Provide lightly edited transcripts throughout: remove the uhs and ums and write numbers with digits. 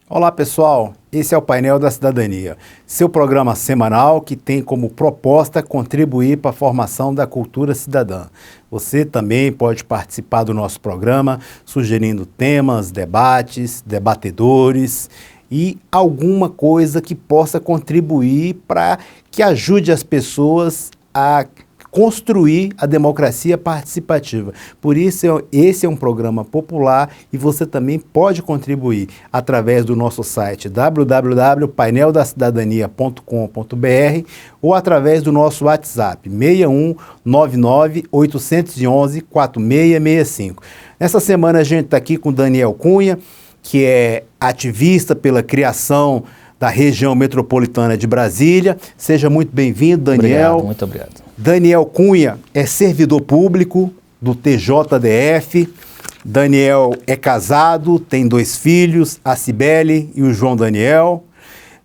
Olá pessoal, esse é o Painel da Cidadania, seu programa semanal que tem como proposta contribuir para a formação da cultura cidadã. Você também pode participar do nosso programa sugerindo temas, debates, debatedores e alguma coisa que possa contribuir para que ajude as pessoas a construir a democracia participativa. Por isso, esse é um programa popular e você também pode contribuir através do nosso site www.paineldacidadania.com.br ou através do nosso WhatsApp 6199-811-4665. Nessa semana a gente está aqui com Daniel Cunha, que é ativista pela criação da região metropolitana de Brasília. Seja muito bem-vindo, Daniel. Obrigado, muito obrigado. Daniel Cunha é servidor público do TJDF. Daniel é casado, tem 2 filhos, a Cibele e o João Daniel.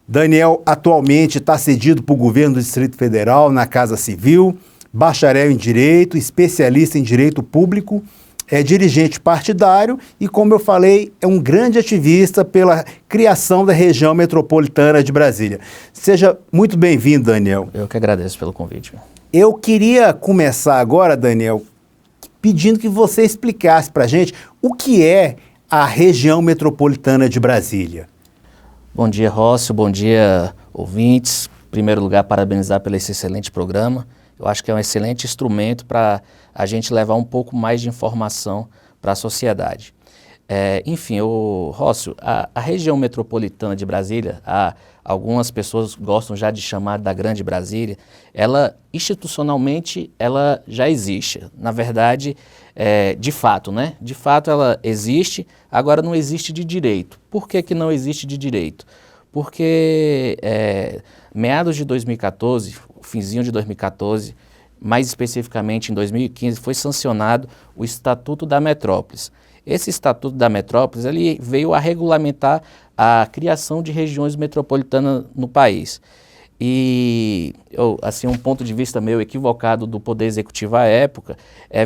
Daniel atualmente está cedido para o governo do Distrito Federal na Casa Civil, bacharel em Direito, especialista em Direito Público, é dirigente partidário e, como eu falei, é um grande ativista pela criação da região metropolitana de Brasília. Seja muito bem-vindo, Daniel. Eu que agradeço pelo convite. Eu queria começar agora, Daniel, pedindo que você explicasse para a gente o que é a região metropolitana de Brasília. Bom dia, Rócio, bom dia, ouvintes. Em primeiro lugar, parabenizar pelo esse excelente programa. Eu acho que é um excelente instrumento para a gente levar um pouco mais de informação para a sociedade. Enfim, Rócio, a região metropolitana de Brasília, algumas pessoas gostam já de chamar da Grande Brasília, ela institucionalmente ela já existe. Na verdade, de fato, né? De fato ela existe, agora não existe de direito. Por que que não existe de direito? Porque meados de 2014, finzinho de 2014, mais especificamente em 2015, foi sancionado o Estatuto da Metrópolis. Esse Estatuto da Metrópolis ele veio a regulamentar a criação de regiões metropolitanas no país. E, um ponto de vista meu equivocado do Poder Executivo à época,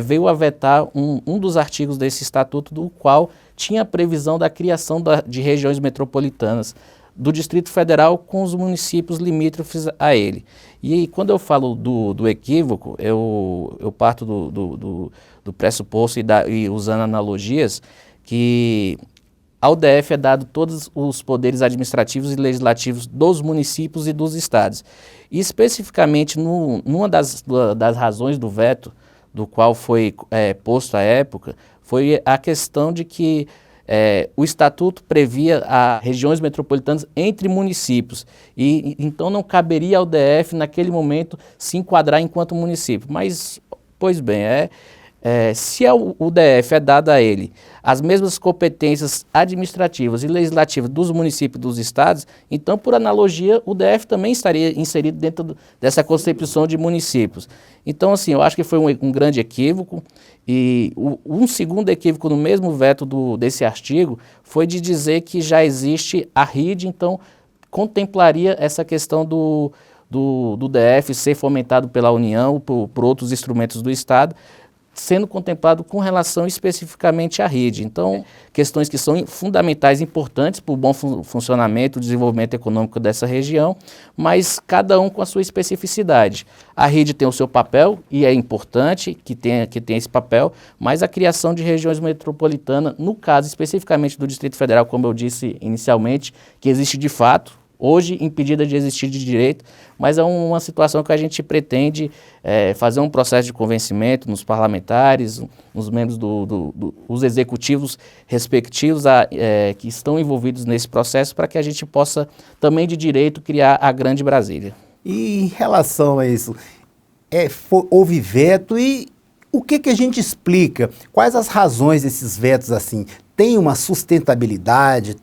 veio a vetar um dos artigos desse Estatuto, do qual tinha a previsão da criação de regiões metropolitanas do Distrito Federal com os municípios limítrofes a ele. E quando eu falo do equívoco, eu parto do pressuposto e usando analogias que ao DF é dado todos os poderes administrativos e legislativos dos municípios e dos estados. E especificamente numa das razões do veto, do qual foi posto à época, foi a questão de que o Estatuto previa regiões metropolitanas entre municípios e então não caberia ao DF naquele momento se enquadrar enquanto município. Mas, pois bem, se o DF é dado a ele as mesmas competências administrativas e legislativas dos municípios e dos estados, então, por analogia, o DF também estaria inserido dentro dessa concepção de municípios. Então, assim, eu acho que foi um grande equívoco. E um segundo equívoco no mesmo veto desse artigo foi de dizer que já existe a RID, então contemplaria essa questão do DF ser fomentado pela União, por outros instrumentos do Estado, sendo contemplado com relação especificamente à RID. Então, questões que são fundamentais, importantes para o bom funcionamento, desenvolvimento econômico dessa região, mas cada um com a sua especificidade. A RID tem o seu papel, e é importante que tenha esse papel, mas a criação de regiões metropolitanas, no caso especificamente do Distrito Federal, como eu disse inicialmente, que existe de fato, hoje impedida de existir de direito, mas é uma situação que a gente pretende fazer um processo de convencimento nos parlamentares, nos membros dos executivos respectivos que estão envolvidos nesse processo, para que a gente possa também de direito criar a Grande Brasília. E em relação a isso, houve veto e o que a gente explica? Quais as razões desses vetos assim? Tem uma sustentabilidade,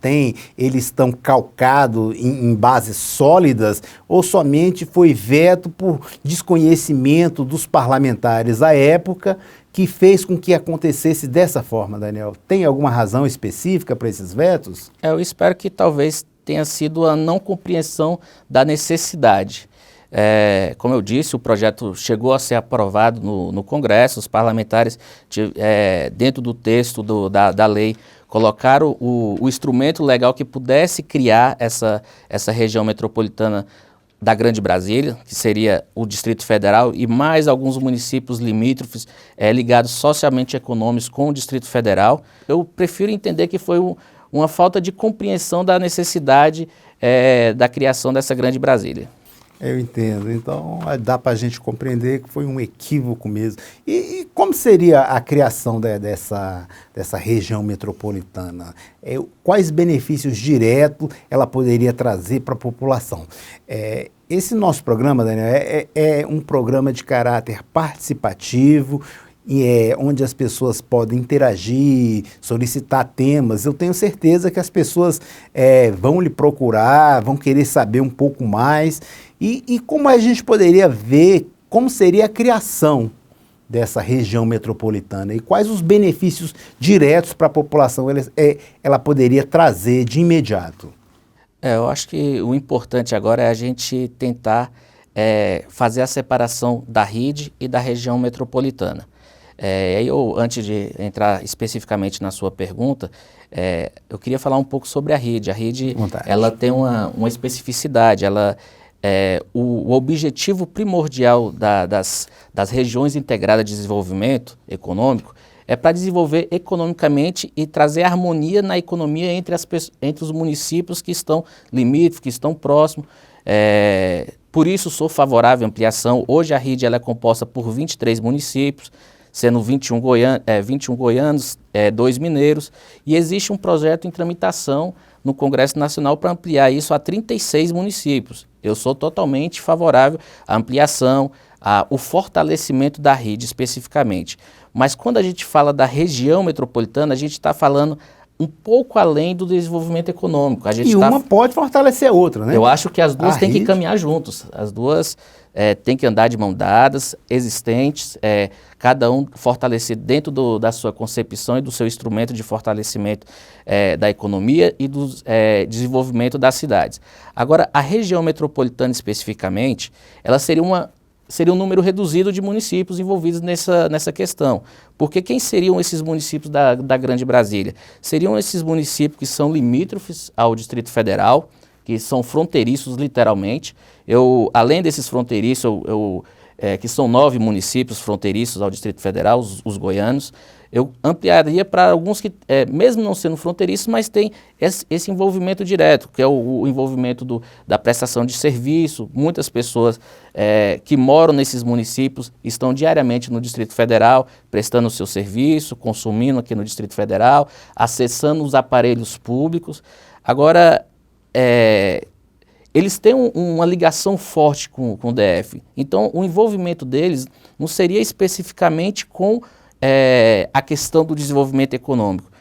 eles estão calcados em bases sólidas ou somente foi veto por desconhecimento dos parlamentares à época que fez com que acontecesse dessa forma, Daniel? Tem alguma razão específica para esses vetos? Eu espero que talvez tenha sido a não compreensão da necessidade. Como eu disse, o projeto chegou a ser aprovado no Congresso, os parlamentares, dentro do texto da lei, colocar o instrumento legal que pudesse criar essa região metropolitana da Grande Brasília, que seria o Distrito Federal, e mais alguns municípios limítrofes ligados socialmente e econômicos com o Distrito Federal. Eu prefiro entender que foi uma falta de compreensão da necessidade da criação dessa Grande Brasília. Eu entendo. Então, dá para a gente compreender que foi um equívoco mesmo. E como seria a criação dessa região metropolitana? Quais benefícios diretos ela poderia trazer para a população? Esse nosso programa, Daniel, é um programa de caráter participativo, onde as pessoas podem interagir, solicitar temas. Eu tenho certeza que as pessoas vão lhe procurar, vão querer saber um pouco mais. E como a gente poderia ver como seria a criação dessa região metropolitana e quais os benefícios diretos para a população ela poderia trazer de imediato? Eu acho que o importante agora é a gente tentar fazer a separação da RID e da região metropolitana. Antes de entrar especificamente na sua pergunta, eu queria falar um pouco sobre a RID. A RID ela tem uma especificidade, o objetivo primordial das regiões integradas de desenvolvimento econômico é para desenvolver economicamente e trazer harmonia na economia entre os municípios que estão limítrofes, que estão próximos. Por isso sou favorável à ampliação. Hoje a RID ela é composta por 23 municípios, sendo 21 goianos, 2 mineiros, e existe um projeto em tramitação no Congresso Nacional para ampliar isso a 36 municípios. Eu sou totalmente favorável à ampliação, ao fortalecimento da RID especificamente. Mas quando a gente fala da região metropolitana, a gente está falando um pouco além do desenvolvimento econômico. Uma pode fortalecer a outra, né? Eu acho que as duas têm que caminhar juntos. As duas têm que andar de mão dadas, existentes, cada um fortalecido dentro da sua concepção e do seu instrumento de fortalecimento da economia e do desenvolvimento das cidades. Agora, a região metropolitana especificamente, ela seria um número reduzido de municípios envolvidos nessa questão. Porque quem seriam esses municípios da Grande Brasília? Seriam esses municípios que são limítrofes ao Distrito Federal, que são fronteiriços literalmente. Além desses fronteiriços, que são 9 municípios fronteiriços ao Distrito Federal, os goianos, eu ampliaria para alguns que, mesmo não sendo fronteiriços, mas tem esse envolvimento direto, que é o envolvimento da prestação de serviço. Muitas pessoas que moram nesses municípios estão diariamente no Distrito Federal, prestando o seu serviço, consumindo aqui no Distrito Federal, acessando os aparelhos públicos. Agora, eles têm uma ligação forte com o DF. Então, o envolvimento deles não seria especificamente com a questão do desenvolvimento econômico.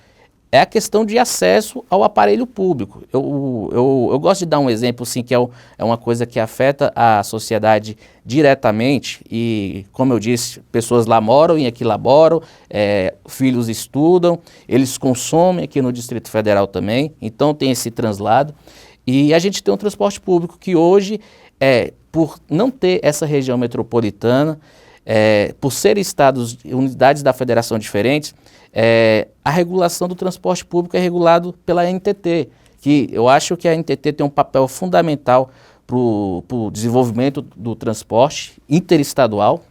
É a questão de acesso ao aparelho público. Eu gosto de dar um exemplo, assim, que é uma coisa que afeta a sociedade diretamente e, como eu disse, pessoas lá moram e aqui laboram, filhos estudam, eles consomem aqui no Distrito Federal também, então tem esse translado. E a gente tem um transporte público que hoje, por não ter essa região metropolitana, por ser estados, unidades da federação diferentes, a regulação do transporte público é regulado pela ANTT, que eu acho que a ANTT tem um papel fundamental para o desenvolvimento do transporte interestadual,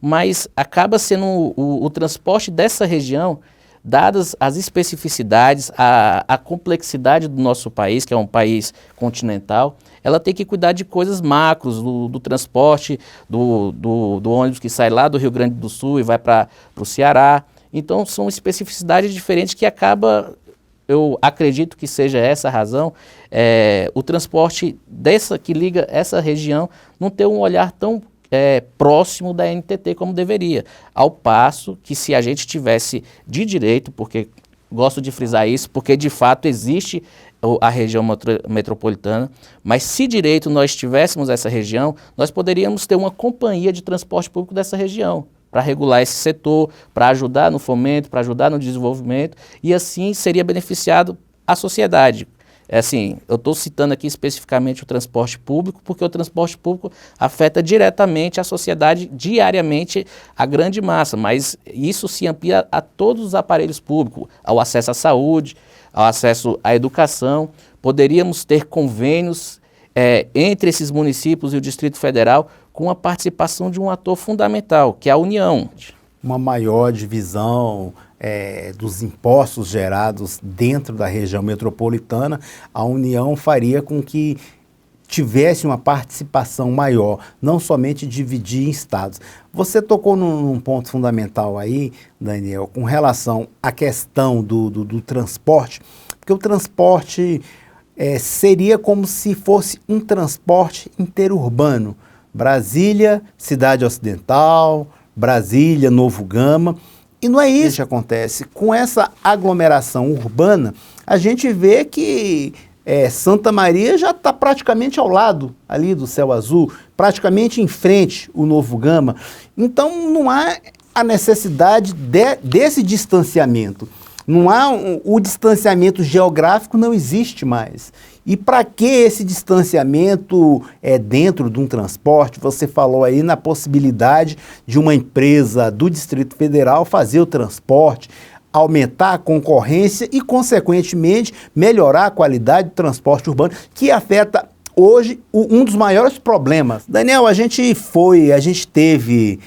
mas acaba sendo o transporte dessa região, dadas as especificidades, a complexidade do nosso país, que é um país continental, ela tem que cuidar de coisas macros, do transporte, do ônibus que sai lá do Rio Grande do Sul e vai para o Ceará. Então, são especificidades diferentes que eu acredito que seja essa a razão, o transporte que liga essa região não ter um olhar tão próximo da NTT como deveria, ao passo que se a gente tivesse de direito, porque gosto de frisar isso, porque de fato existe a região metropolitana, mas se direito nós tivéssemos essa região, nós poderíamos ter uma companhia de transporte público dessa região, para regular esse setor, para ajudar no fomento, para ajudar no desenvolvimento, e assim seria beneficiado a sociedade. assim, eu estou citando aqui especificamente o transporte público, porque o transporte público afeta diretamente a sociedade, diariamente, a grande massa, mas isso se amplia a todos os aparelhos públicos, ao acesso à saúde, ao acesso à educação. Poderíamos ter convênios entre esses municípios e o Distrito Federal com a participação de um ator fundamental, que é a União. Uma maior divisão dos impostos gerados dentro da região metropolitana, a União faria com que tivesse uma participação maior, não somente dividir em estados. Você tocou num ponto fundamental aí, Daniel, com relação à questão do transporte, porque o transporte seria como se fosse um transporte interurbano. Brasília, Cidade Ocidental, Brasília, Novo Gama. E não é isso que acontece. Com essa aglomeração urbana, a gente vê que Santa Maria já está praticamente ao lado ali do Céu Azul, praticamente em frente o Novo Gama. Então não há a necessidade desse distanciamento. Não há o distanciamento geográfico, não existe mais. E para que esse distanciamento dentro de um transporte? Você falou aí na possibilidade de uma empresa do Distrito Federal fazer o transporte, aumentar a concorrência e, consequentemente, melhorar a qualidade do transporte urbano, que afeta hoje um dos maiores problemas. Daniel, a gente teve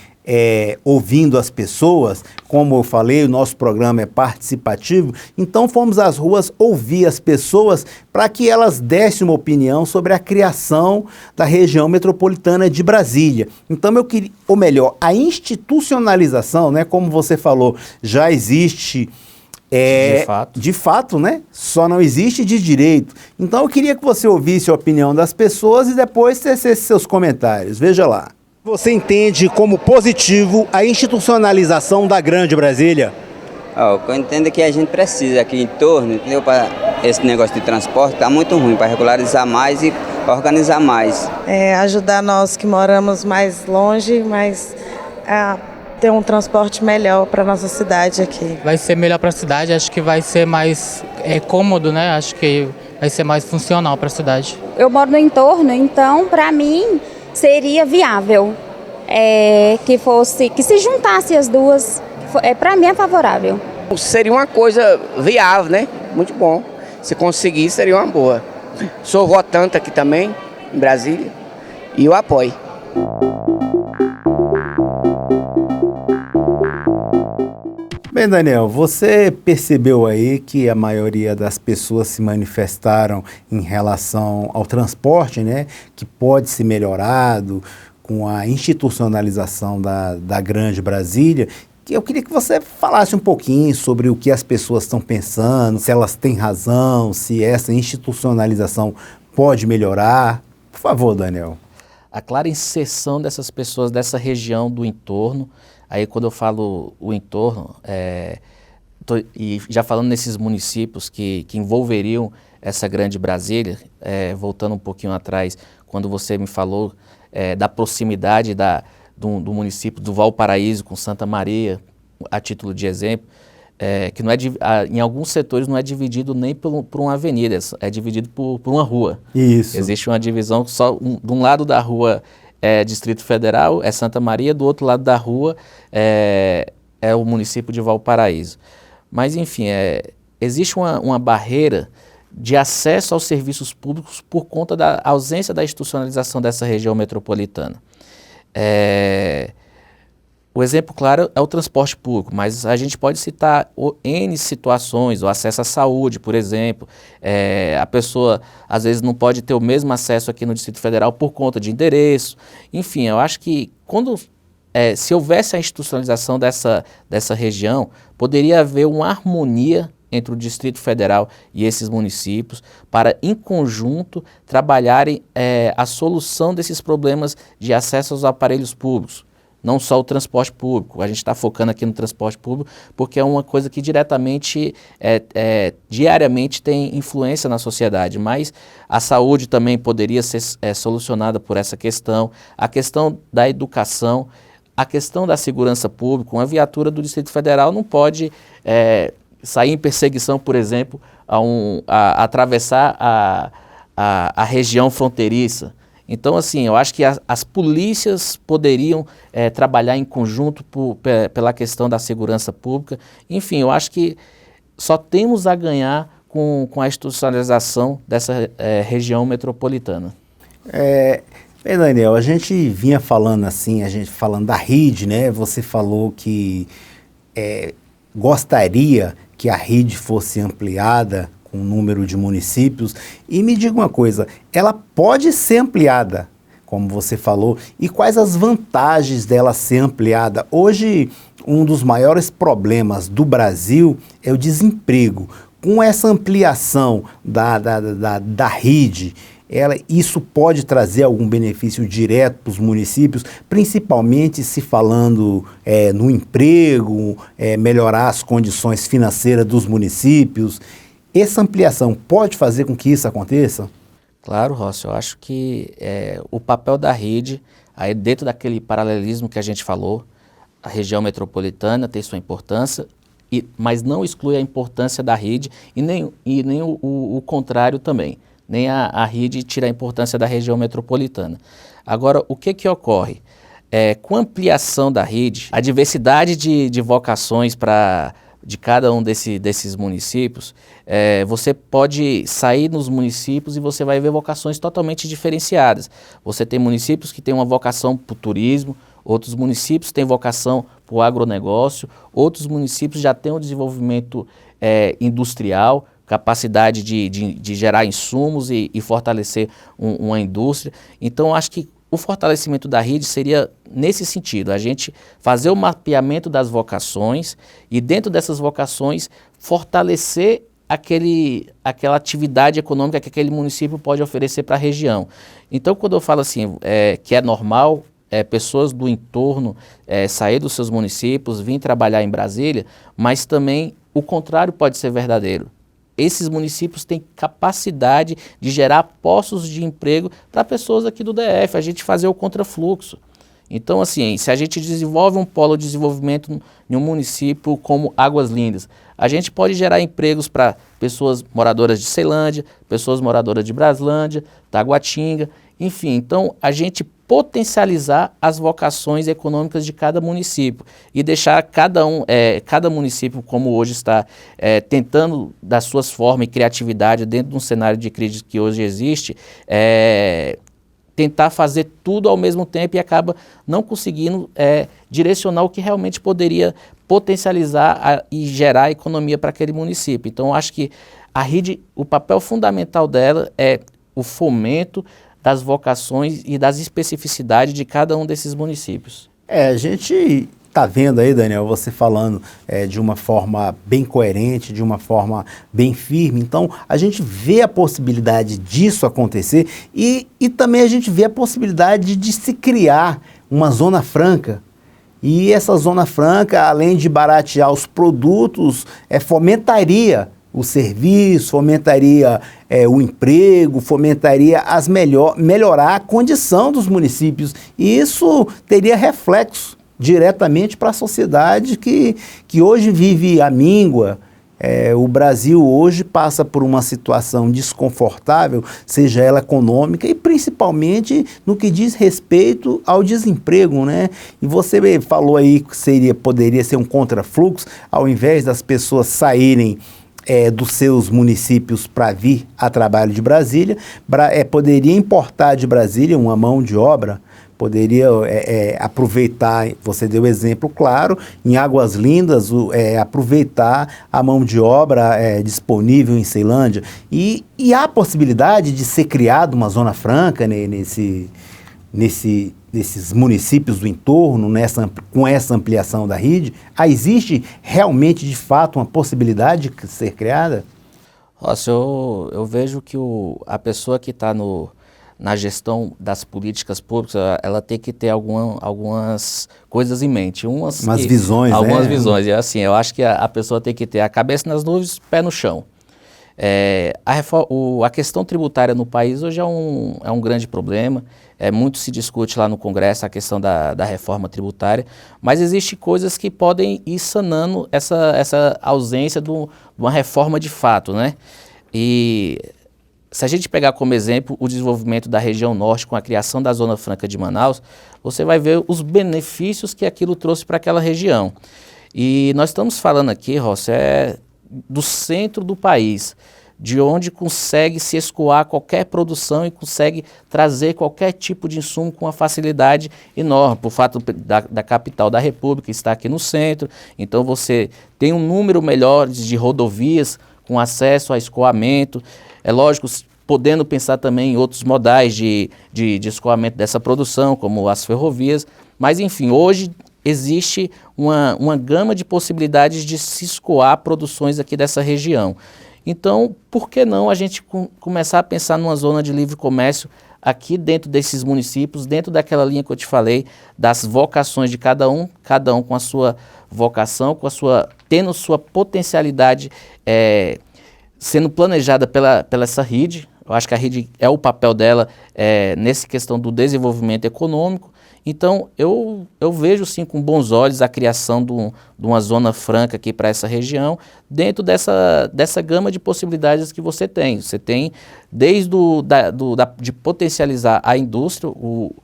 ouvindo as pessoas, como eu falei, o nosso programa é participativo, então fomos às ruas ouvir as pessoas para que elas dessem uma opinião sobre a criação da região metropolitana de Brasília. Então eu queria, ou melhor, a institucionalização, né, como você falou, já existe de fato, né? Só não existe de direito. Então eu queria que você ouvisse a opinião das pessoas e depois tecesse seus comentários. Veja lá. Você entende como positivo a institucionalização da Grande Brasília? O que eu entendo é que a gente precisa aqui em torno, entendeu? Para esse negócio de transporte está muito ruim, para regularizar mais e organizar mais. Ajudar nós que moramos mais longe, mas a ter um transporte melhor para a nossa cidade aqui. Vai ser melhor para a cidade, acho que vai ser mais cômodo, né? Acho que vai ser mais funcional para a cidade. Eu moro no entorno, então para mim seria viável que se juntasse as duas, para mim é favorável. Seria uma coisa viável, né? Muito bom. Se conseguir, seria uma boa. Sou votante aqui também, em Brasília, e eu apoio. Bem, Daniel, você percebeu aí que a maioria das pessoas se manifestaram em relação ao transporte, né, que pode ser melhorado com a institucionalização da Grande Brasília. Eu queria que você falasse um pouquinho sobre o que as pessoas estão pensando, se elas têm razão, se essa institucionalização pode melhorar. Por favor, Daniel. A clara inserção dessas pessoas dessa região do entorno. Aí quando eu falo o entorno, e já falando nesses municípios que envolveriam essa Grande Brasília, voltando um pouquinho atrás, quando você me falou da proximidade do município do Valparaíso com Santa Maria, a título de exemplo, que não em alguns setores não é dividido nem por uma avenida, é dividido por uma rua. Isso. Existe uma divisão só de um lado da rua Distrito Federal, é Santa Maria, do outro lado da rua é o município de Valparaíso. Mas, enfim, existe uma barreira de acesso aos serviços públicos por conta da ausência da institucionalização dessa região metropolitana. O exemplo claro é o transporte público, mas a gente pode citar N situações, o acesso à saúde, por exemplo. A pessoa, às vezes, não pode ter o mesmo acesso aqui no Distrito Federal por conta de endereço. Enfim, eu acho que se houvesse a institucionalização dessa região, poderia haver uma harmonia entre o Distrito Federal e esses municípios para, em conjunto, trabalharem a solução desses problemas de acesso aos aparelhos públicos. Não só o transporte público, a gente está focando aqui no transporte público porque é uma coisa que diariamente tem influência na sociedade, mas a saúde também poderia ser solucionada por essa questão, a questão da educação, a questão da segurança pública. Uma viatura do Distrito Federal não pode sair em perseguição, por exemplo, a atravessar a região fronteiriça. Então, assim, eu acho que as polícias poderiam trabalhar em conjunto pela questão da segurança pública. Enfim, eu acho que só temos a ganhar com a institucionalização dessa região metropolitana. Bem, Daniel, a gente vinha falando assim, a gente falando da rede, né? Você falou que gostaria que a rede fosse ampliada com o número de municípios. E me diga uma coisa, ela pode ser ampliada, como você falou, e quais as vantagens dela ser ampliada? Hoje, um dos maiores problemas do Brasil é o desemprego. Com essa ampliação da rede, isso pode trazer algum benefício direto para os municípios, principalmente se falando no emprego, melhorar as condições financeiras dos municípios. Essa ampliação pode fazer com que isso aconteça? Claro, Rossi, eu acho que o papel da rede, aí dentro daquele paralelismo que a gente falou, a região metropolitana tem sua importância, mas não exclui a importância da rede e nem o contrário também. Nem a rede tira a importância da região metropolitana. Agora, o que ocorre? Com a ampliação da rede, a diversidade de vocações de cada um desses municípios, você pode sair nos municípios e você vai ver vocações totalmente diferenciadas. Você tem municípios que têm uma vocação para o turismo, outros municípios têm vocação para o agronegócio, outros municípios já têm um desenvolvimento industrial, capacidade de gerar insumos e fortalecer uma indústria. Então, acho que o fortalecimento da rede seria nesse sentido, a gente fazer o mapeamento das vocações e dentro dessas vocações fortalecer aquela atividade econômica que aquele município pode oferecer para a região. Então, quando eu falo assim, que é normal pessoas do entorno sair dos seus municípios, vir trabalhar em Brasília, mas também o contrário pode ser verdadeiro. Esses municípios têm capacidade de gerar postos de emprego para pessoas aqui do DF, a gente fazer o contrafluxo. Então, assim, se a gente desenvolve um polo de desenvolvimento em um município como Águas Lindas, a gente pode gerar empregos para pessoas moradoras de Ceilândia, pessoas moradoras de Braslândia, Taguatinga, enfim. Então, a gente potencializar as vocações econômicas de cada município e deixar cada município, como hoje está tentando, das suas formas e criatividade dentro de um cenário de crise que hoje existe, tentar fazer tudo ao mesmo tempo e acaba não conseguindo direcionar o que realmente poderia potencializar e gerar economia para aquele município. Então, acho que a rede, o papel fundamental dela é o fomento das vocações e das especificidades de cada um desses municípios. A gente está vendo aí, Daniel, você falando de uma forma bem coerente, de uma forma bem firme. Então, a gente vê a possibilidade disso acontecer e também a gente vê a possibilidade de se criar uma zona franca. E essa zona franca, além de baratear os produtos, fomentaria o serviço, fomentaria o emprego, fomentaria melhorar a condição dos municípios. E isso teria reflexo diretamente para a sociedade que hoje vive à míngua. O Brasil hoje passa por uma situação desconfortável, seja ela econômica e principalmente no que diz respeito ao desemprego, né? E você falou aí que poderia ser um contrafluxo, ao invés das pessoas saírem dos seus municípios para vir a trabalho de Brasília, poderia importar de Brasília uma mão de obra, poderia aproveitar, você deu exemplo claro, em Águas Lindas, aproveitar a mão de obra disponível em Ceilândia. E há a possibilidade de ser criada uma zona franca nesses municípios do entorno, com essa ampliação da rede? Existe realmente, de fato, uma possibilidade de ser criada? Nossa, eu vejo que a pessoa que está na gestão das políticas públicas, ela tem que ter algumas coisas em mente. Algumas visões, algumas visões. E assim, eu acho que a pessoa tem que ter a cabeça nas nuvens, pé no chão. A questão tributária no país hoje é um grande problema. Muito se discute lá no Congresso a questão da reforma tributária, mas existem coisas que podem ir sanando essa ausência de uma reforma de fato, né? E se a gente pegar como exemplo o desenvolvimento da região norte com a criação da Zona Franca de Manaus, você vai ver os benefícios que aquilo trouxe para aquela região. E nós estamos falando aqui, Rossi, do centro do país, de onde consegue se escoar qualquer produção e consegue trazer qualquer tipo de insumo com uma facilidade enorme, por fato da capital da República estar aqui no centro. Então você tem um número melhor de rodovias com acesso a escoamento. É lógico, podendo pensar também em outros modais de escoamento dessa produção, como as ferrovias, mas enfim, hoje existe uma gama de possibilidades de se escoar produções aqui dessa região. Então, por que não a gente começar a pensar numa zona de livre comércio aqui dentro desses municípios, dentro daquela linha que eu te falei, das vocações de cada um com a sua vocação, tendo sua potencialidade sendo planejada pela essa RID. Eu acho que a RID o papel dela nessa questão do desenvolvimento econômico. Então, eu vejo sim com bons olhos a criação de uma zona franca aqui para essa região, dentro dessa gama de possibilidades que você tem. Você tem desde de potencializar a indústria, o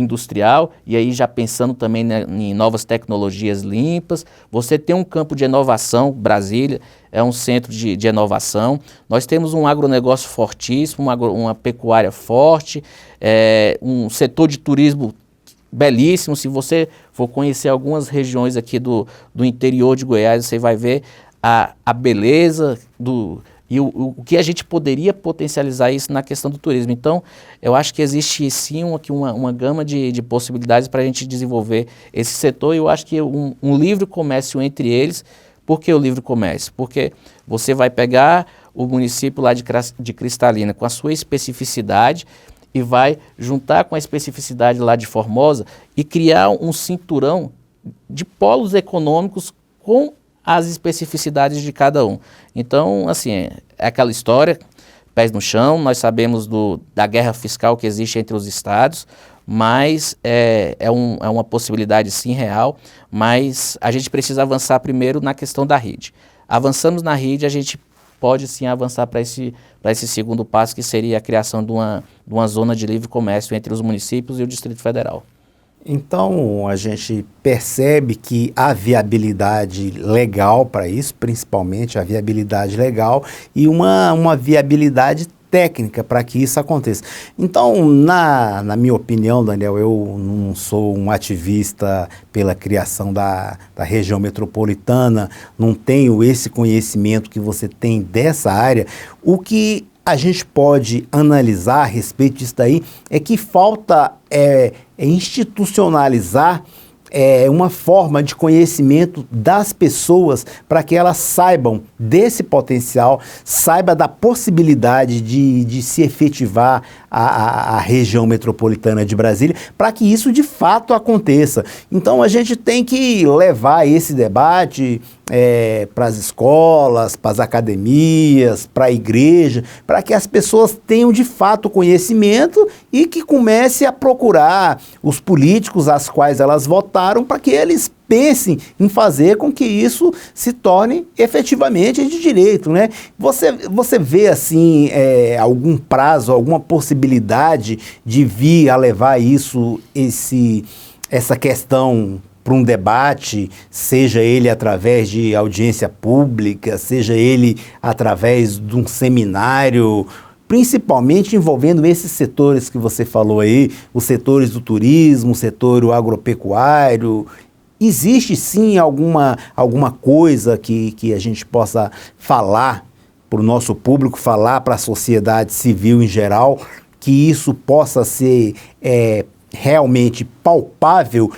industrial, e aí já pensando também em novas tecnologias limpas. Você tem um campo de inovação, Brasília é um centro de inovação. Nós temos um agronegócio fortíssimo, uma pecuária forte, um setor de turismo belíssimo. Se você for conhecer algumas regiões aqui do interior de Goiás, você vai ver a beleza e o que a gente poderia potencializar isso na questão do turismo. Então, eu acho que existe sim aqui uma gama de possibilidades para a gente desenvolver esse setor, e eu acho que um livre comércio entre eles. Por que o livre comércio? Porque você vai pegar o município lá de Cristalina com a sua especificidade e vai juntar com a especificidade lá de Formosa e criar um cinturão de polos econômicos com as especificidades de cada um. Então, assim, é aquela história, pés no chão. Nós sabemos da guerra fiscal que existe entre os estados, mas é uma possibilidade sim real, mas a gente precisa avançar primeiro na questão da RID. Avançamos na RID, a gente pode sim avançar para esse segundo passo, que seria a criação de uma zona de livre comércio entre os municípios e o Distrito Federal. Então, a gente percebe que há viabilidade legal para isso, principalmente a viabilidade legal e uma viabilidade técnica para que isso aconteça. Então, na minha opinião, Daniel, eu não sou um ativista pela criação da região metropolitana, não tenho esse conhecimento que você tem dessa área. O que a gente pode analisar a respeito disso daí é que falta institucionalizar uma forma de conhecimento das pessoas para que elas saibam desse potencial, saibam da possibilidade de se efetivar a região metropolitana de Brasília, para que isso de fato aconteça. Então a gente tem que levar esse debate para as escolas, para as academias, para a igreja, para que as pessoas tenham de fato conhecimento e que comece a procurar os políticos às quais elas votaram, para que eles pensem em fazer com que isso se torne efetivamente de direito, né? Você vê assim algum prazo, alguma possibilidade de vir a levar essa questão para um debate, seja ele através de audiência pública, seja ele através de um seminário, principalmente envolvendo esses setores que você falou aí, os setores do turismo, o setor agropecuário? Existe sim alguma coisa que a gente possa falar para o nosso público, falar para a sociedade civil em geral, que isso possa ser realmente palpável?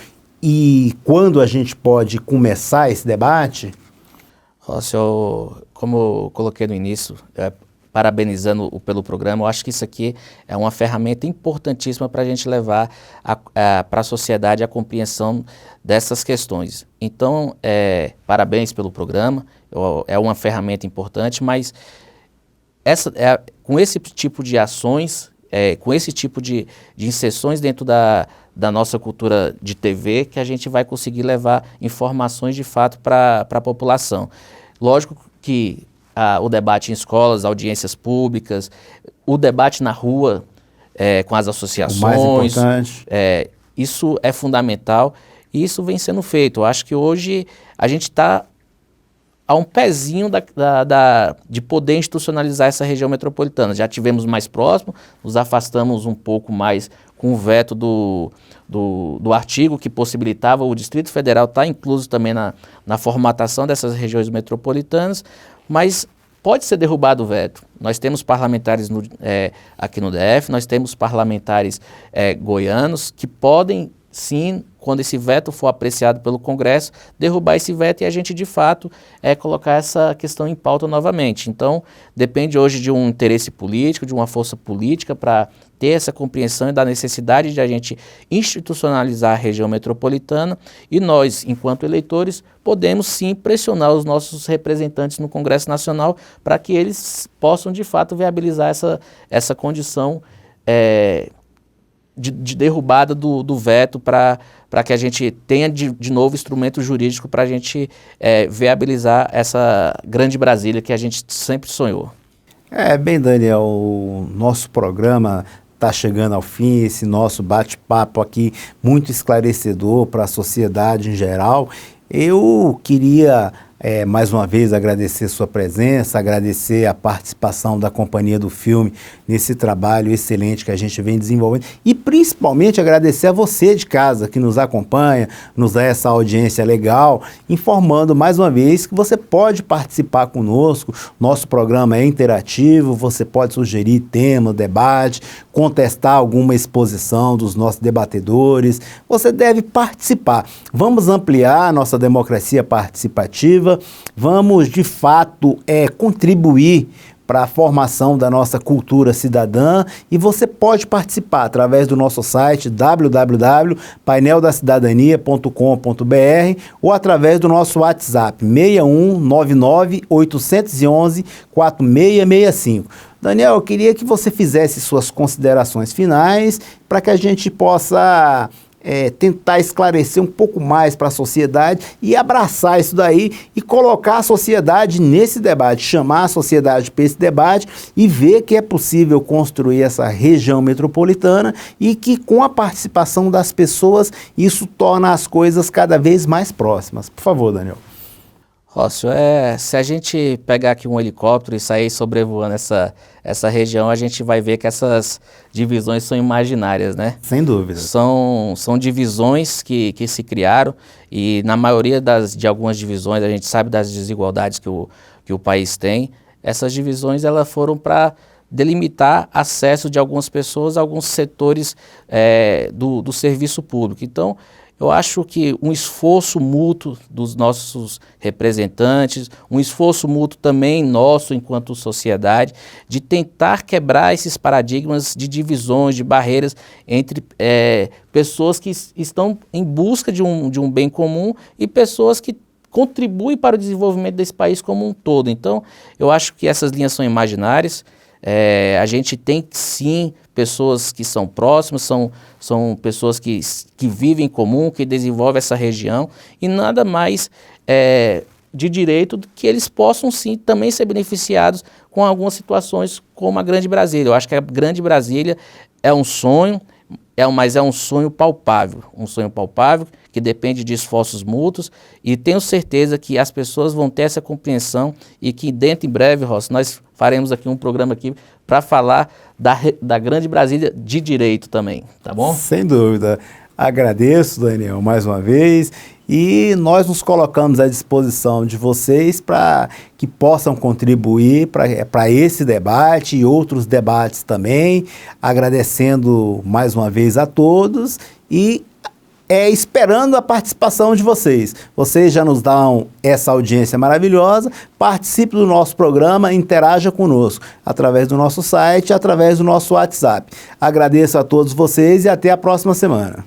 E quando a gente pode começar esse debate? Rossi, como eu coloquei no início, parabenizando pelo programa, eu acho que isso aqui é uma ferramenta importantíssima para a gente levar para a sociedade a compreensão dessas questões. Então, parabéns pelo programa, é uma ferramenta importante, mas com esse tipo de ações, com esse tipo de inserções dentro da nossa cultura de TV, que a gente vai conseguir levar informações de fato para a população. Lógico que o debate em escolas, audiências públicas, o debate na rua com as associações, o mais importante. Isso é fundamental e isso vem sendo feito. Eu acho que hoje a gente está a um pezinho de poder institucionalizar essa região metropolitana. Já tivemos mais próximo, nos afastamos um pouco mais com o veto do artigo que possibilitava o Distrito Federal estar incluso também na formatação dessas regiões metropolitanas, mas pode ser derrubado o veto. Nós temos parlamentares aqui no DF, nós temos parlamentares goianos que podem, sim, quando esse veto for apreciado pelo Congresso, derrubar esse veto e a gente, de fato, colocar essa questão em pauta novamente. Então, depende hoje de um interesse político, de uma força política para ter essa compreensão e da necessidade de a gente institucionalizar a região metropolitana e nós, enquanto eleitores, podemos sim pressionar os nossos representantes no Congresso Nacional para que eles possam, de fato, viabilizar essa condição de derrubada do veto para que a gente tenha de novo instrumento jurídico para a gente viabilizar essa grande Brasília que a gente sempre sonhou. Bem, Daniel, o nosso programa está chegando ao fim, esse nosso bate-papo aqui muito esclarecedor para a sociedade em geral. Eu queria mais uma vez agradecer sua presença, agradecer a participação da Companhia do Filme nesse trabalho excelente que a gente vem desenvolvendo e principalmente agradecer a você de casa que nos acompanha, nos dá essa audiência legal, informando mais uma vez que você pode participar conosco, nosso programa é interativo, você pode sugerir tema, debate, contestar alguma exposição dos nossos debatedores, você deve participar. Vamos ampliar a nossa democracia participativa, vamos de fato contribuir para a formação da nossa cultura cidadã e você pode participar através do nosso site www.paineldacidadania.com.br ou através do nosso WhatsApp 6199-811-4665. Daniel, eu queria que você fizesse suas considerações finais para que a gente possa tentar esclarecer um pouco mais para a sociedade e abraçar isso daí e colocar a sociedade nesse debate, chamar a sociedade para esse debate e ver que é possível construir essa região metropolitana e que com a participação das pessoas isso torna as coisas cada vez mais próximas. Por favor, Daniel. Rócio, se a gente pegar aqui um helicóptero e sair sobrevoando essa região, a gente vai ver que essas divisões são imaginárias, né? Sem dúvida. São divisões que se criaram e na maioria de algumas divisões, a gente sabe das desigualdades que o país tem, essas divisões elas foram para delimitar acesso de algumas pessoas a alguns setores do serviço público. Então, eu acho que um esforço mútuo dos nossos representantes, um esforço mútuo também nosso enquanto sociedade, de tentar quebrar esses paradigmas de divisões, de barreiras entre pessoas que estão em busca de um bem comum e pessoas que contribuem para o desenvolvimento desse país como um todo. Então, eu acho que essas linhas são imaginárias. A gente tem sim pessoas que são próximas, são pessoas que vivem em comum, que desenvolvem essa região e nada mais de direito do que eles possam sim também ser beneficiados com algumas situações como a Grande Brasília. Eu acho que a Grande Brasília é um sonho, mas é um sonho palpável que depende de esforços mútuos e tenho certeza que as pessoas vão ter essa compreensão e que dentro em breve, Rossi, nós faremos aqui um programa aqui para falar da Grande Brasília de direito também, tá bom? Sem dúvida. Agradeço, Daniel, mais uma vez e nós nos colocamos à disposição de vocês para que possam contribuir para esse debate e outros debates também, agradecendo mais uma vez a todos e esperando a participação de vocês. Vocês já nos dão essa audiência maravilhosa, participe do nosso programa, interaja conosco através do nosso site, através do nosso WhatsApp. Agradeço a todos vocês e até a próxima semana.